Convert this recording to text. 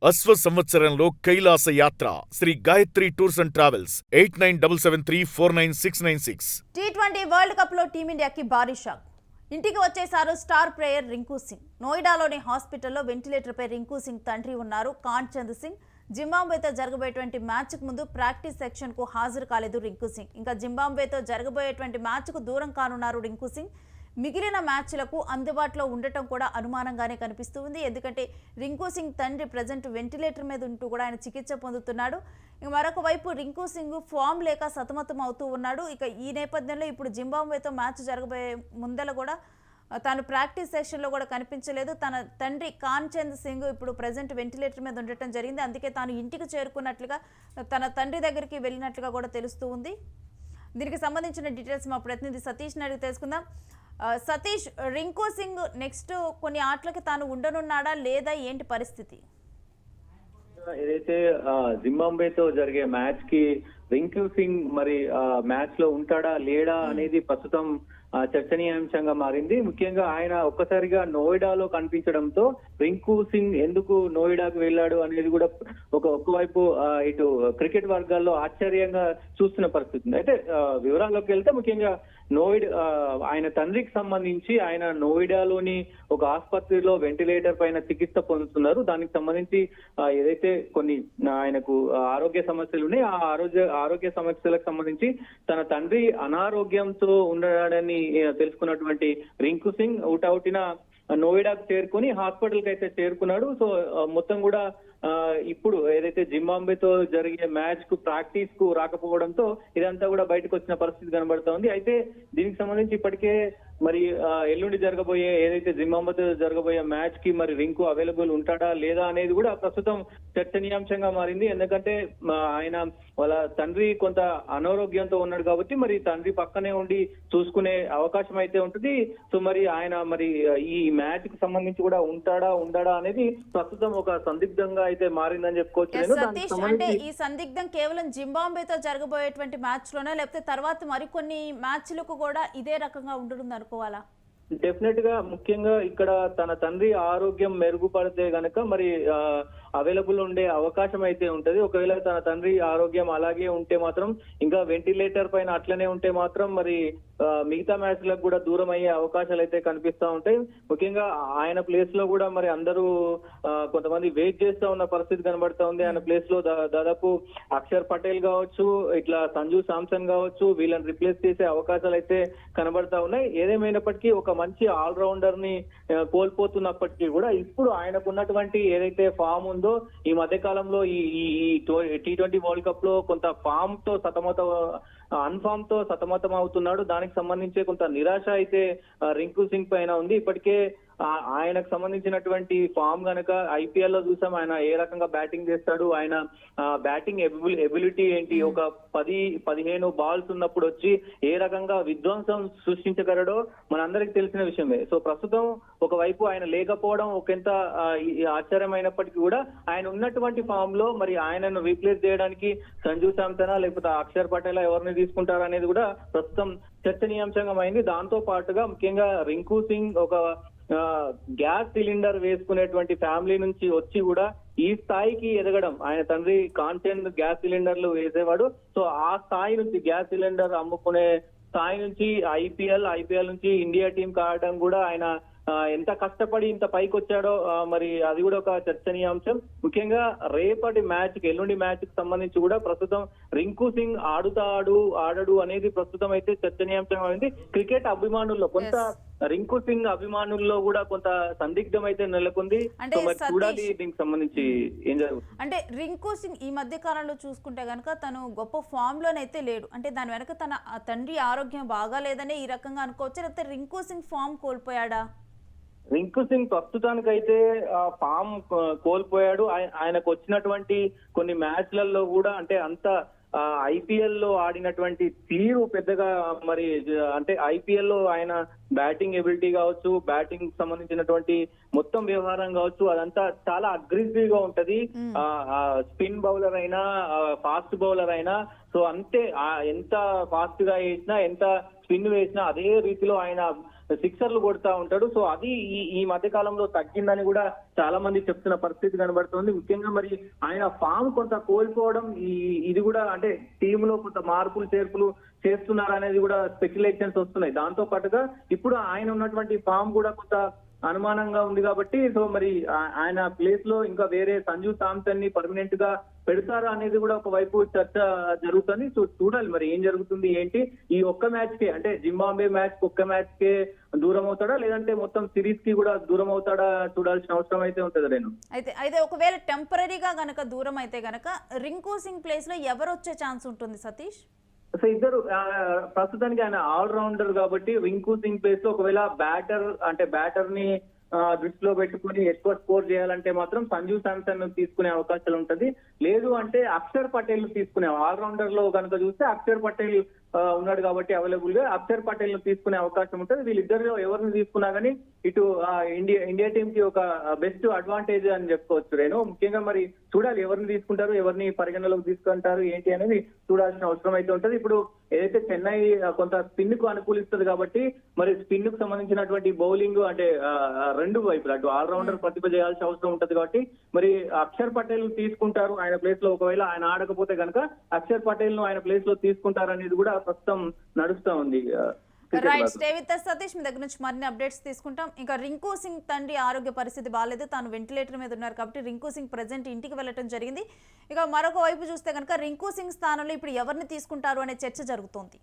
అశ్వ సంవత్సరంలో కైలాస యాత్ర Shri Gayatri tours and travels 8977349696. T20 world cup లో టీమిండియాకి భారీ షాక్. ఇంటికి వచ్చేసారు స్టార్ ప్లేయర్ రింకు సింగ్. నోయిడాలోని హాస్పిటల్లో వెంటిలేటర్ పై రింకు సింగ్ తండ్రి ఉన్నారు కాన్ చంద్ సింగ్. జింబాబ్వేతో జరగబోయేటువంటి మ్యాచ్ కు ముందు ప్రాక్టీస్ సెక్షన్ కు హాజరు కాలేదు రింకు సింగ్. ఇంకా జింబాబ్వేతో జరగబోయేటువంటి మ్యాచ్ కు దూరం కానున్నారు రింకు సింగ్. మిగిలిన మ్యాచ్లకు అందుబాటులో ఉండటం కూడా అనుమానంగానే కనిపిస్తుంది. ఎందుకంటే రింకు సింగ్ తండ్రి ప్రజెంట్ వెంటిలేటర్ మీద ఉంటూ కూడా ఆయన చికిత్స పొందుతున్నాడు. మరొక వైపు రింకు సింగ్ ఫామ్ లేక సతమతం అవుతూ ఉన్నాడు. ఇక ఈ నేపథ్యంలో ఇప్పుడు జింబాబ్వేతో మ్యాచ్ జరగబోయే ముందల కూడా తాను ప్రాక్టీస్ సెషన్లో కూడా కనిపించలేదు. తన తండ్రి కాన్ చంద్ సింగ్ ఇప్పుడు ప్రజెంట్ వెంటిలేటర్ మీద ఉండటం జరిగింది. అందుకే తాను ఇంటికి చేరుకున్నట్లుగా తన తండ్రి దగ్గరికి వెళ్ళినట్లుగా కూడా తెలుస్తూ ఉంది. దీనికి సంబంధించిన డీటెయిల్స్ మా ప్రతినిధి సతీష్ నాయుడు తెలుసుకుందాం. సతీష్, రింకు సింగ్ నెక్స్ట్ కొన్ని ఆటలకి తాను ఉండనున్నాడా లేదా ఏంటి పరిస్థితి? ఏదైతే జింబాబ్వేతో జరిగే మ్యాచ్ కి రింకు సింగ్ మరి మ్యాచ్ లో ఉంటాడా లేడా అనేది ప్రస్తుతం చర్చనీయాంశంగా మారింది. ముఖ్యంగా ఆయన ఒక్కసారిగా నోయిడాలో కనిపించడంతో రింకు సింగ్ ఎందుకు నోయిడాకు వెళ్ళాడు అనేది కూడా ఒక్కవైపు ఇటు క్రికెట్ వర్గాల్లో ఆశ్చర్యంగా చూస్తున్న పరిస్థితి. అయితే వివరాల్లోకి వెళ్తే ముఖ్యంగా ఆయన తండ్రికి సంబంధించి ఆయన నోయిడాలోని ఒక ఆసుపత్రిలో వెంటిలేటర్ పైన చికిత్స పొందుతున్నారు. దానికి సంబంధించి ఏదైతే కొన్ని ఆయనకు ఆరోగ్య సమస్యలు ఉన్నాయి, ఆ ఆరోగ్య సమస్యలకు సంబంధించి తన తండ్రి అనారోగ్యంతో ఉండడాన్ని తెలుసుకున్నటువంటి రింకు సింగ్ అవుటిన నోయిడాకు చేరుకుని హాస్పిటల్ కి అయితే చేరుకున్నాడు. సో మొత్తం కూడా ఇప్పుడు ఏదైతే జింబాబ్వేతో జరిగే మ్యాచ్ కు ప్రాక్టీస్ కు రాకపోవడంతో ఇదంతా కూడా బయటకు వచ్చిన పరిస్థితి కనబడుతోంది. అయితే దీనికి సంబంధించి ఇప్పటికే మరి ఎల్లుండి జరగబోయే ఏదైతే జింబాబ్వేతో జరగబోయే మ్యాచ్ కి మరి రింకు అవైలబుల్ ఉంటాడా లేదా అనేది కూడా ప్రస్తుతం చర్చనీయాంశంగా మారింది. ఎందుకంటే ఆయన వాళ్ళ తండ్రి కొంత అనారోగ్యంతో ఉన్నాడు కాబట్టి మరి తండ్రి పక్కనే ఉండి చూసుకునే అవకాశం అయితే ఉంటుంది. సో మరి ఆయన మరి ఈ మ్యాచ్ కి సంబంధించి కూడా ఉంటాడా ఉండడా అనేది ప్రస్తుతం ఒక సందిగ్ధంగా అయితే మారిందని చెప్పుకోవచ్చు. సతీష్, అంటే ఈ సందిగ్ధం కేవలం జింబాబ్వేతో జరగబోయేటువంటి మ్యాచ్ లోనే లేకపోతే తర్వాత మరికొన్ని మ్యాచ్లకు కూడా ఇదే రకంగా ఉంటుంది అనుకోవాలా? డెఫినెట్ గా ముఖ్యంగా ఇక్కడ తన తండ్రి ఆరోగ్యం మెరుగుపడితే గనక మరి అవైలబుల్ ఉండే అవకాశం అయితే ఉంటది. ఒకవేళ తన తండ్రి ఆరోగ్యం అలాగే ఉంటే మాత్రం, ఇంకా వెంటిలేటర్ పైన అట్లనే ఉంటే మాత్రం మరి మిగతా మ్యాచ్లకు కూడా దూరం అయ్యే అవకాశాలు అయితే కనిపిస్తా ఉంటాయి. ముఖ్యంగా ఆయన ప్లేస్ లో కూడా మరి అందరూ కొంతమంది వెయిట్ చేస్తా ఉన్న పరిస్థితి కనబడతా ఉంది. ఆయన ప్లేస్ లో దాదాపు అక్షర్ పటేల్ కావచ్చు, ఇట్లా సంజు శాంసన్ కావచ్చు, వీళ్ళని రిప్లేస్ చేసే అవకాశాలు అయితే కనబడతా ఉన్నాయి. ఏదేమైనప్పటికీ ఒక మంచి ఆల్రౌండర్ ని కోల్పోతున్నప్పటికీ కూడా ఇప్పుడు ఆయనకు ఉన్నటువంటి ఏదైతే ఫామ్ ఉందో ఈ మధ్య కాలంలో ఈ T20 వరల్డ్ కప్ లో కొంత ఫామ్ తో అన్ఫామ్ తో సతమతం అవుతున్నాడు. దానికి సంబంధించి కొంత నిరాశ అయితే రింకు సింగ్ పైన ఉంది. ఇప్పటికే ఆయనకు సంబంధించినటువంటి ఫామ్ గనక ఐపీఎల్ లో చూసాం, ఆయన ఏ రకంగా బ్యాటింగ్ చేస్తాడు, ఆయన బ్యాటింగ్ ఎబిలిటీ ఏంటి, ఒక 10-15 బాల్స్ ఉన్నప్పుడు వచ్చి ఏ రకంగా విధ్వంసం సృష్టించగలడో మనందరికి తెలిసిన విషయమే. సో ప్రస్తుతం ఒకవైపు ఆయన లేకపోవడం ఒకంత ఆశ్చర్యమైనప్పటికీ కూడా ఆయన ఉన్నటువంటి ఫామ్ లో మరి ఆయనను రీప్లేస్ చేయడానికి సంజు శాంసనా లేకపోతే అక్షర్ పటేల్ ఎవరిని తీసుకుంటారు అనేది కూడా ప్రస్తుతం చర్చనీయాంశంగా అయింది. దాంతో పాటుగా ముఖ్యంగా రింకు సింగ్ ఒక గ్యాస్ సిలిండర్ వేసుకునేటువంటి ఫ్యామిలీ నుంచి వచ్చి కూడా ఈ స్థాయికి ఎదగడం, ఆయన తండ్రి కాన్ చంద్ గ్యాస్ సిలిండర్లు వేసేవాడు. సో ఆ స్థాయి నుంచి గ్యాస్ సిలిండర్ అమ్ముకునే స్థాయి నుంచి ఐపీఎల్ నుంచి ఇండియా టీం కావడం కూడా ఆయన ఎంత కష్టపడి ఇంత పైకి వచ్చాడో మరి అది కూడా ఒక చర్చనీయాంశం. ముఖ్యంగా రేపటి మ్యాచ్ కి ఎల్లుండి మ్యాచ్ కి సంబంధించి కూడా ప్రస్తుతం రింకు సింగ్ ఆడడు అనేది ప్రస్తుతం అయితే చర్చనీయాంశంగా ఉంది. క్రికెట్ అభిమానుల్లో కొంత రింకు సింగ్ అభిమానుల్లో కూడా కొంత సందిగ్ధం అయితే నెలకొంది. చూడాలి దీనికి సంబంధించి ఏం జరుగుతుంది. అంటే రింకు సింగ్ ఈ మధ్య కాలంలో చూసుకుంటే గనక తను గొప్ప ఫామ్ లోనైతే లేడు. అంటే దాని వెనక తన తండ్రి ఆరోగ్యం బాగాలేదనే ఈ రకంగా అనుకోవచ్చు, లేకపోతే రింకు సింగ్ ఫామ్ కోల్పోయాడా? రింకు సింగ్ ప్రస్తుతానికైతే ఫామ్ కోల్పోయాడు. ఆయనకు వచ్చినటువంటి కొన్ని మ్యాచ్లలో కూడా అంటే అంత ఐపీఎల్ లో ఆడినటువంటి తీరు పెద్దగా మరి అంటే ఐపీఎల్ లో ఆయన బ్యాటింగ్ ఎబిలిటీ కావచ్చు, బ్యాటింగ్ సంబంధించినటువంటి మొత్తం వ్యవహారం కావచ్చు, అదంతా చాలా అగ్రెసివ్ గా ఉంటది. స్పిన్ బౌలర్ అయినా ఫాస్ట్ బౌలర్ అయినా సో అంతే ఎంత ఫాస్ట్ గా వేసినా ఎంత స్పిన్ వేసినా అదే రీతిలో ఆయన సిక్సర్లు కొడతా ఉంటాడు. సో అది ఈ మధ్య కాలంలో తగ్గిందని కూడా చాలా మంది చెప్తున్న పరిస్థితి కనబడుతుంది. ముఖ్యంగా మరి ఆయన ఫామ్ కొంత కోల్పోవడం ఇది కూడా అంటే టీమ్ లో కొంత మార్పులు చేర్పులు చేస్తున్నారు అనేది కూడా స్పెక్యులేషన్స్ వస్తున్నాయి. దాంతో పాటుగా ఇప్పుడు ఆయన ఉన్నటువంటి ఫామ్ కూడా కొంత అనుమానంగా ఉంది కాబట్టి సో మరి ఆయన ప్లేస్ లో ఇంకా వేరే సంజు సామ్సన్ ని పర్మనెంట్ గా పెడతారా అనేది కూడా ఒకవైపు చర్చ జరుగుతుంది. సో చూడాలి మరి ఏం జరుగుతుంది ఏంటి. ఈ ఒక్క మ్యాచ్ కే అంటే జింబాబ్వే మ్యాచ్ ఒక్క మ్యాచ్ కే దూరం అవుతాడా లేదంటే మొత్తం సిరీస్ కి కూడా దూరం అవుతాడా చూడాల్సిన అవసరం అయితే ఉంటుంది. నేను అయితే ఒకవేళ టెంపరీగా గనక దూరం అయితే గనక రింకు సింగ్ ప్లేస్ లో ఎవరు వచ్చే ఛాన్స్ ఉంటుంది సతీష్? సో ఇద్దరు ప్రస్తుతానికి ఆయన ఆల్రౌండర్ కాబట్టి రింకు సింగ్ ప్లేస్ లో ఒకవేళ బ్యాటర్ ని దృష్టిలో పెట్టుకుని ఎక్కువ స్కోర్ చేయాలంటే మాత్రం సంజు శాంసన్ తీసుకునే అవకాశాలు ఉంటది. లేదు అంటే అక్షర్ పటేల్ తీసుకునే ఆల్రౌండర్ లో కనుక చూస్తే అక్షర్ పటేల్ ఉన్నాడు కాబట్టి అవైలబుల్ గా అక్షర్ పటేల్ ను తీసుకునే అవకాశం ఉంటుంది. వీళ్ళిద్దరిలో ఎవరిని తీసుకున్నా గానీ ఇటు ఇండియా టీం కి ఒక బెస్ట్ అడ్వాంటేజ్ అని చెప్పుకోవచ్చు. నేను ముఖ్యంగా మరి చూడాలి ఎవరిని తీసుకుంటారు, ఎవరిని పరిగణలోకి తీసుకుంటారు ఏంటి అనేది చూడాల్సిన అవసరం అయితే ఉంటుంది. ఇప్పుడు ఏదైతే చెన్నై కొంత స్పిన్ కు అనుకూలిస్తుంది కాబట్టి మరి స్పిన్ కు సంబంధించినటువంటి బౌలింగ్ అంటే రెండు వైపులు అటు ఆల్రౌండర్ ప్రతిభ చేయాల్సిన అవసరం ఉంటుంది కాబట్టి మరి అక్షర్ పటేల్ తీసుకుంటారు ఆయన ప్లేస్ లో. ఒకవేళ ఆయన ఆడకపోతే కనుక అక్షర్ పటేల్ ను ఆయన ప్లేస్ లో తీసుకుంటారు అనేది కూడా ప్రస్తుతం నడుస్తా ఉంది. Right, stay with us Satish. మీ దగ్గర నుంచి మరిన్ని అప్డేట్స్ తీసుకుంటాం. ఇంకా రింకు సింగ్ తండ్రి ఆరోగ్య పరిస్థితి బాగాలేదు, తాను వెంటిలేటర్ మీద ఉన్నారు కాబట్టి రింకు సింగ్ ప్రెజెంట్ ఇంటికి వెళ్ళటం జరిగింది. ఇక మరొక వైపు చూస్తే కనుక రింకు సింగ్ స్థానంలో ఇప్పుడు ఎవరిని తీసుకుంటారు అనే చర్చ జరుగుతోంది.